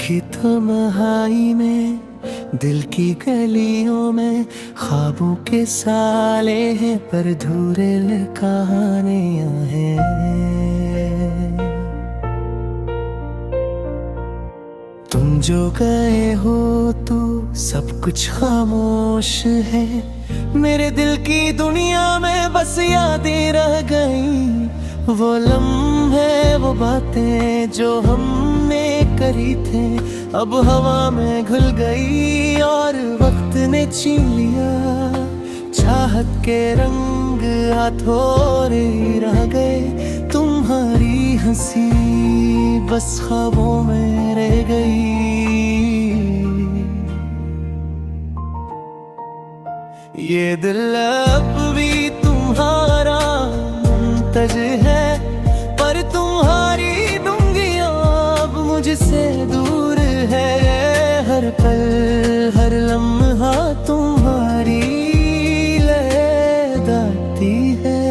की तन्हाई में, दिल की गलियों में ख्वाबों के साले हैं, पर धूरे कहानियां हैं। तुम जो गए हो तो सब कुछ खामोश है, मेरे दिल की दुनिया में बस यादें रह गई। वो लम्हे, वो बातें जो हमने करी थे, अब हवा में घुल गई और वक्त ने छीन लिया। चाहत के रंग थोड़े रह गए, तुम्हारी हंसी बस ख्वाबों में रह गई। ये दिल अब भी तुम्हारा मुंतज है, पर तुम्हारी डूंगियां अब मुझसे दूर है। हर पल हर लम्हा तुम्हारी याद आती है।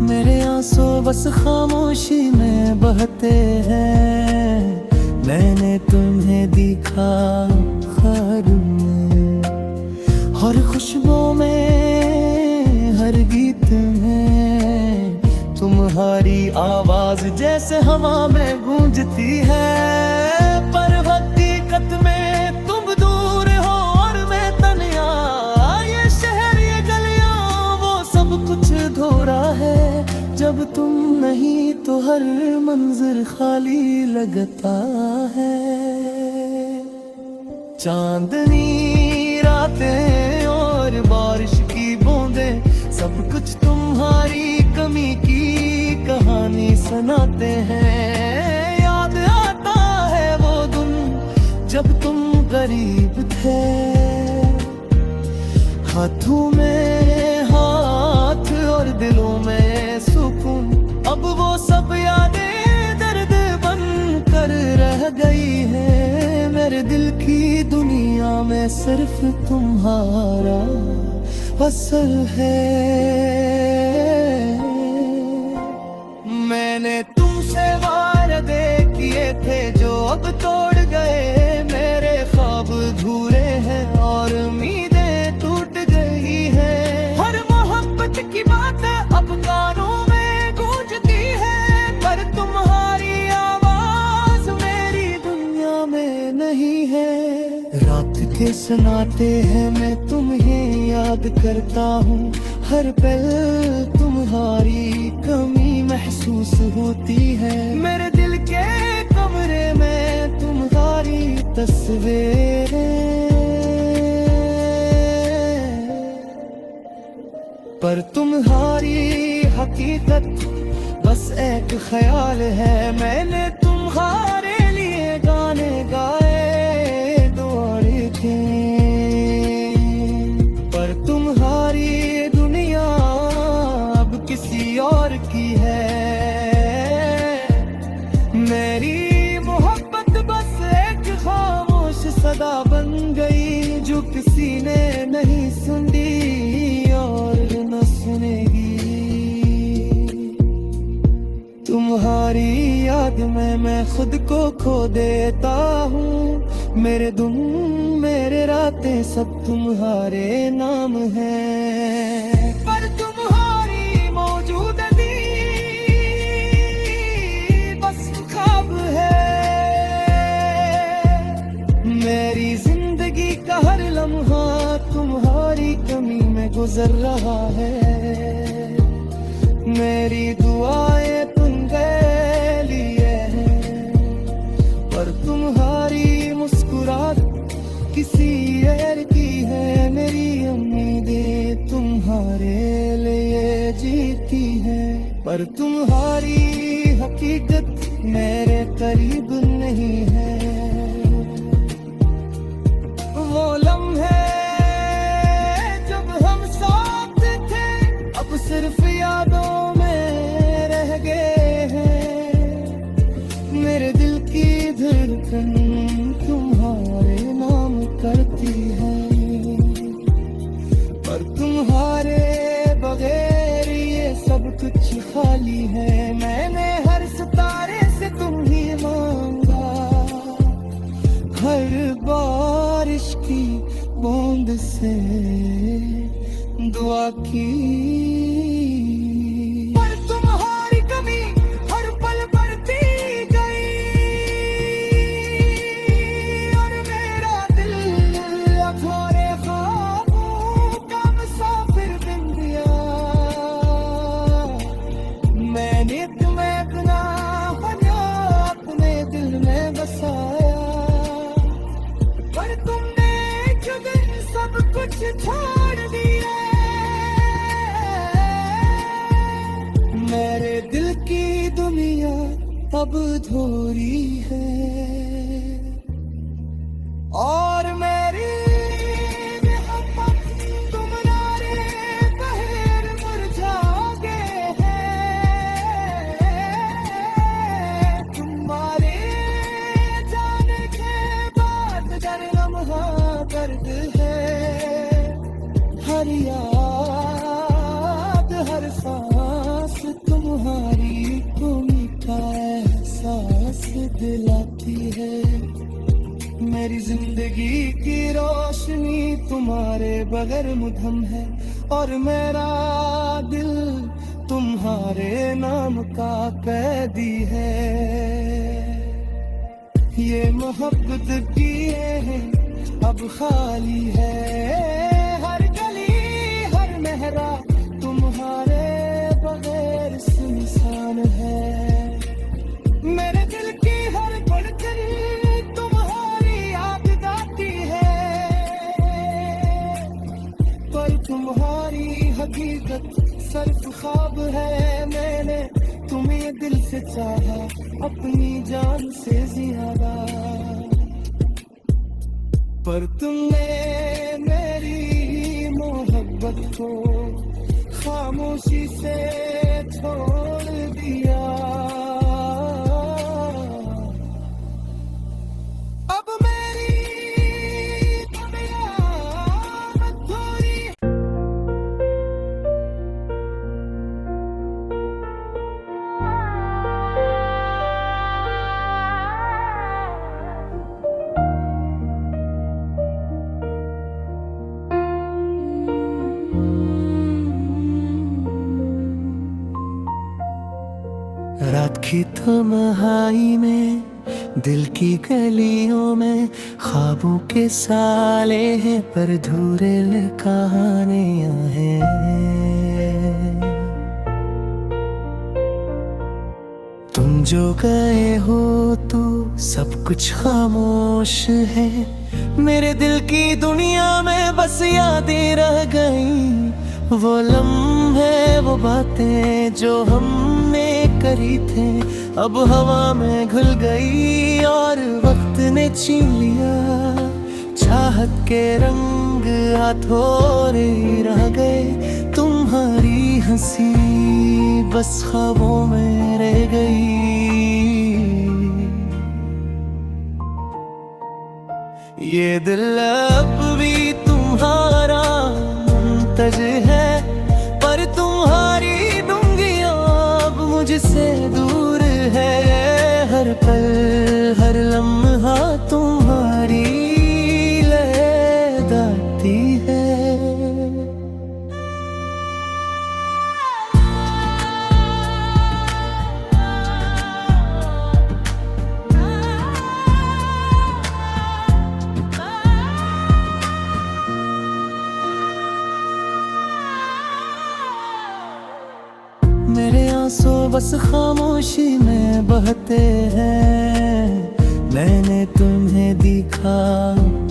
मेरे आंसू बस खामोशी में बहते हैं, मैंने तुम्हें देखा ख्वाब में, हर खुशबू में हर गीत में तुम्हारी आवाज जैसे हवा में गूंजती है। पर हकीकत में तुम दूर हो और मैं तन्हा, ये शहर ये गलियां वो सब कुछ धोरा है। जब तुम नहीं तो हर मंजर खाली लगता है। चांदनी रातें और बारिश की बूंदें सब कुछ तुम्हारी कमी की कहानी सुनाते हैं। याद आता है वो दिन जब तुम गरीब थे, हाथों में हाथ और दिलों में सुकून। अब वो सब यादें दर्द बन कर रह गई है। मेरे दिल की दुनिया में सिर्फ तुम्हारा असर है। मैंने तुमसे वादे किए थे जो अब तोड़ गए, मेरे ख्वाब अधूरे हैं और उम्मीदें टूट गई है। हर मोहब्बत की बात अब कानों में गूंजती है, पर तुम्हारी आवाज मेरी दुनिया में नहीं है। रात के सन्नाटे हैं मैं तुम्हें याद करता हूँ, हर पल तुम्हारी कमी महसूस होती है। मेरे दिल के कमरे में तुम्हारी तस्वीरें, पर तुम्हारी हकीकत बस एक ख्याल है। मैंने तुम्हारे लिए गाने गाए, दुआएं की, पर तुम्हारी दुनिया अब किसी और की है। मेरी मोहब्बत बस एक खामोश सदा बन गई, जो किसी ने नहीं सुनी और न सुनेगी। तुम्हारी याद में मैं खुद को खो देता हूँ। मेरे दिन मेरे रातें सब तुम्हारे नाम है, पर तुम्हारी मौजूदगी बस ख्वाब है। मेरी जिंदगी का हर लम्हा तुम्हारी कमी में गुजर रहा है। मेरी दुआएं तुमके लिए हैं, पर तुम्हारी मुस्कुराहट किसी और की है। मेरी उम्मीदें तुम्हारे लिए जीती हैं, पर तुम्हारी हकीकत मेरे करीब नहीं है। वो लम्हे जब हम साथ थे अब सिर्फ यादों में रह गए हैं। खाली है। मैंने हर सितारे से तुम ही मांगा, हर बारिश की बूंद से दुआ की, पर तुम्हारी कमी हर पल बढ़ती गई और मेरा दिल अधूरे ख्वाबों का मुसाफिर बन गया। मैंने तुम्हें अपना बना अपने दिल में बसाया, पर तुमने जो दिन सब कुछ छोड़ दिया। मेरे दिल की दुनिया अब अधूरी है और मेरी मोहब्बत तुम्हारे बहेर मुरझा गए हैं। तुम्हारे जाने के बाद हर लम्हा दर्द है, हर याद हर सांस तुम्हारी कमी का एहसास दिलाती है। मेरी जिंदगी की रोशनी तुम्हारे बगैर मुधम है और मेरा दिल तुम्हारे नाम का कैदी है। ये मोहब्बत की है अब खाली है, हर गली हर मेहरा तुम्हारे बगैर सुनसान है। मेरे दिल की हर धड़कन तुम्हारी याद आती है, पर तुम्हारी हकीकत सिर्फ ख्वाब है। मैंने तुम्हें दिल से चाहा अपनी जान से ज्यादा, पर तुमने मेरी मोहब्बत को खामोशी से छोड़ दिया। अब मेरी दुनिया अधूरी। रात की तन्हाई में दिल की गलियों में ख्वाबों के साले हैं, पर धूरे कहानियां हैं। तुम जो गए हो तो सब कुछ खामोश है, मेरे दिल की दुनिया में बस यादें रह गई। वो लम्हे वो बातें जो हमने करी थे अब हवा में घुल गई और वक्त ने छीन लिया। चाहत के रंग हथौरे रह गए, तुम्हारी हंसी बस ख्वाबों में रह गई। ये दिल अब भी तुम्हारा मुंतज है, पर तुम्हारी लुंगियां अब मुझसे दूर है। हर पल हर लम्हा तुम्हारी याद आती है। मेरे आंसू बस खामोशी में बहते हैं, मैंने तुम्हें देखा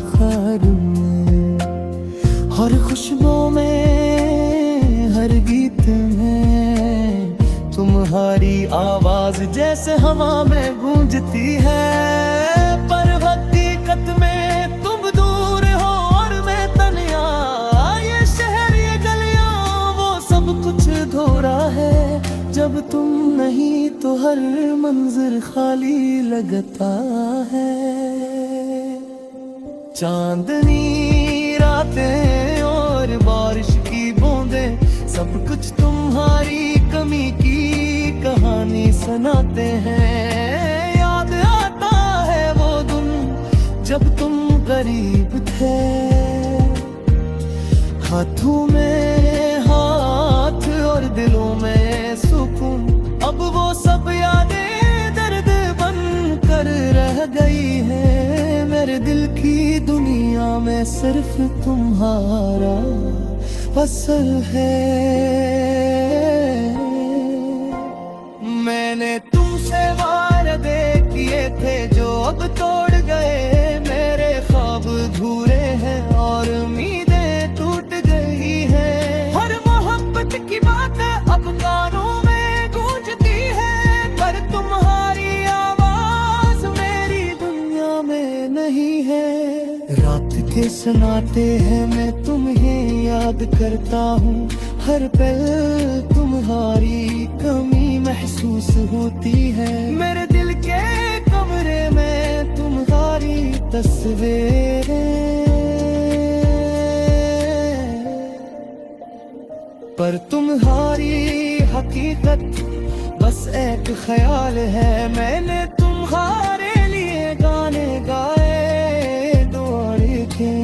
ख्वाब में, हर खुशबू में हर गीत में तुम्हारी आवाज जैसे हवा में गूंजती है। पर हकीकत में तुम दूर हो और मैं तन्हा, ये शहर ये गलियां वो सब कुछ धोरा है। जब तुम नहीं तो हर मंजर खाली लगता है। चांदनी रातें और बारिश की बूंदें सब कुछ तुम्हारी कमी की सनाते हैं। याद आता है वो दिन जब तुम गरीब थे, हाथों में हाथ और दिलों में सुकून। अब वो सब यादें दर्द बन कर रह गई है। मेरे दिल की दुनिया में सिर्फ तुम्हारा असर है। मैंने तुमसे वादे किए थे जो अब तोड़ गए। मेरे ख्वाब अधूरे हैं और उम्मीदें टूट गई हैं। हर मोहब्बत की बात अब कानों में गूंजती है, पर तुम्हारी आवाज मेरी दुनिया में नहीं है। रात के सनाते हैं मैं तुम्हें याद करता हूँ, हर पल तुम्हारी कमी महसूस होती है। मेरे दिल के कमरे में तुम्हारी तस्वीरें, पर तुम्हारी हकीकत बस एक ख्याल है। मैंने तुम्हारे लिए गाने गाए दौड़ के,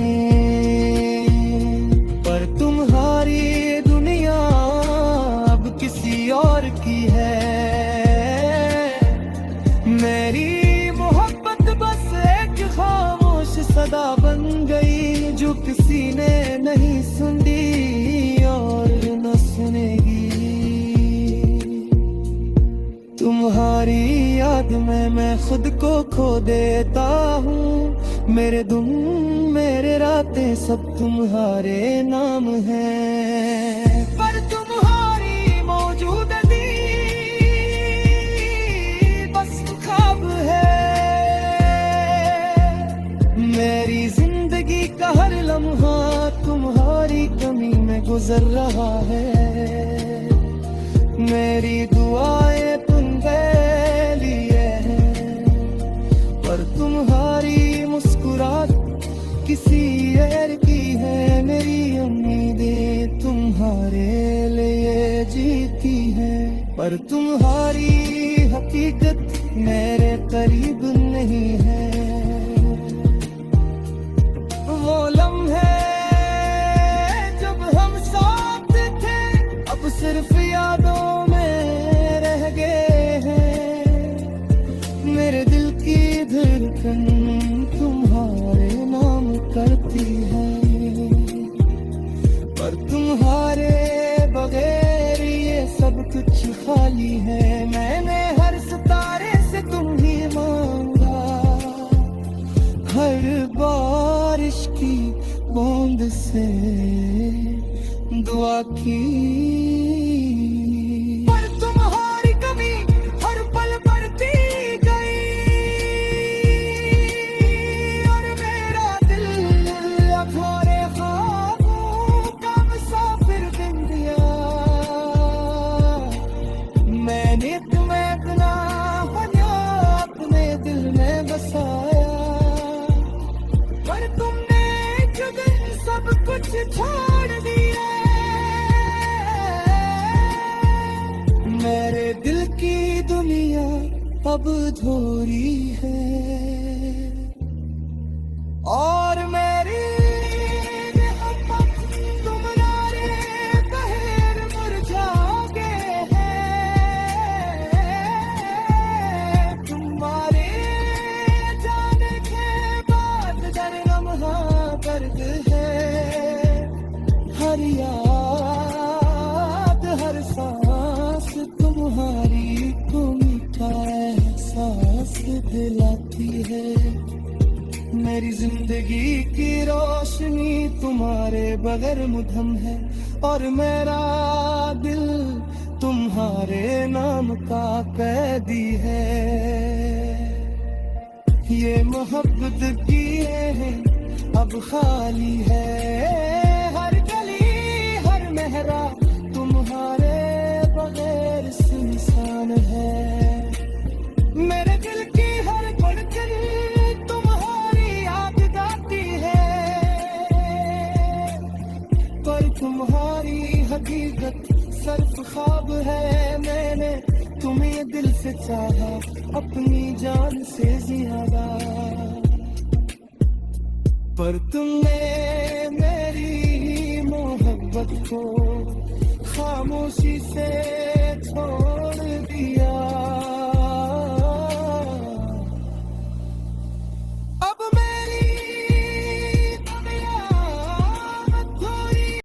पर तुम्हारी दुनिया अब किसी और की है। मेरी मोहब्बत बस एक खामोश सदा बन गई, जो किसी ने नहीं सुनी और न सुनेगी। तुम्हारी याद में मैं खुद को खो देता हूँ। मेरे दिन मेरे रातें सब तुम्हारे नाम हैं, पर तुम्हारी मौजूदगी बस ख्वाब है। मेरी जिंदगी का हर लम्हा तुम्हारी कमी में गुजर रहा है। मेरी दुआएं तुम पे लिए हैं, पर तुम्हारी मुस्कुराहट किसी और की है। मेरी उम्मीदें तुम्हारे लिए जीती हैं, पर तुम्हारी हकीकत मेरे करीब नहीं है। वो लम्हे जब हम साथ थे अब सिर्फ यादों में रह गए हैं। मेरे दिल की धड़कन तुम्हारे नाम करती है, पर तुम्हारे बगैर ये सब कुछ खाली है। मैंने हर सितारे से तुम ही मांगा, हर बारिश की बूंद से दुआ की, पर तुम्हारी कमी हर पल बढ़ती गई। और मेरा दिल अधूरे ख्वाबों का मुसाफिर बन गया। मैंने तुम्हें अपना बना अपने दिल में बसाया, पर तुमने एक दिन सब कुछ छोड़ दिया। मेरे दिल की दुनिया अब अधूरी है और मेरी मोहब्बत तुम्हारे बहर मुरझा गए हैं। तुम्हारे जाने के बाद दर लम्हा दर्द है। हर याद हर सांस तुम्हारी को मीठा एहसास दिलाती है। मेरी जिंदगी की रोशनी तुम्हारे बगैर मुधम है, और मेरा दिल तुम्हारे नाम का कैदी है। ये मोहब्बत की है अब खाली है। हर गली हर मेहरा तुम्हारे बगैर सुनसान है। मेरे दिल की हर धड़कन तुम्हारी याद गाती है, पर तुम्हारी हकीकत सिर्फ ख्वाब है। मैंने तुम्हें दिल से चाहा अपनी जान से ज्यादा, पर तुमने मेरी मोहब्बत को खामोशी से छोड़ दिया।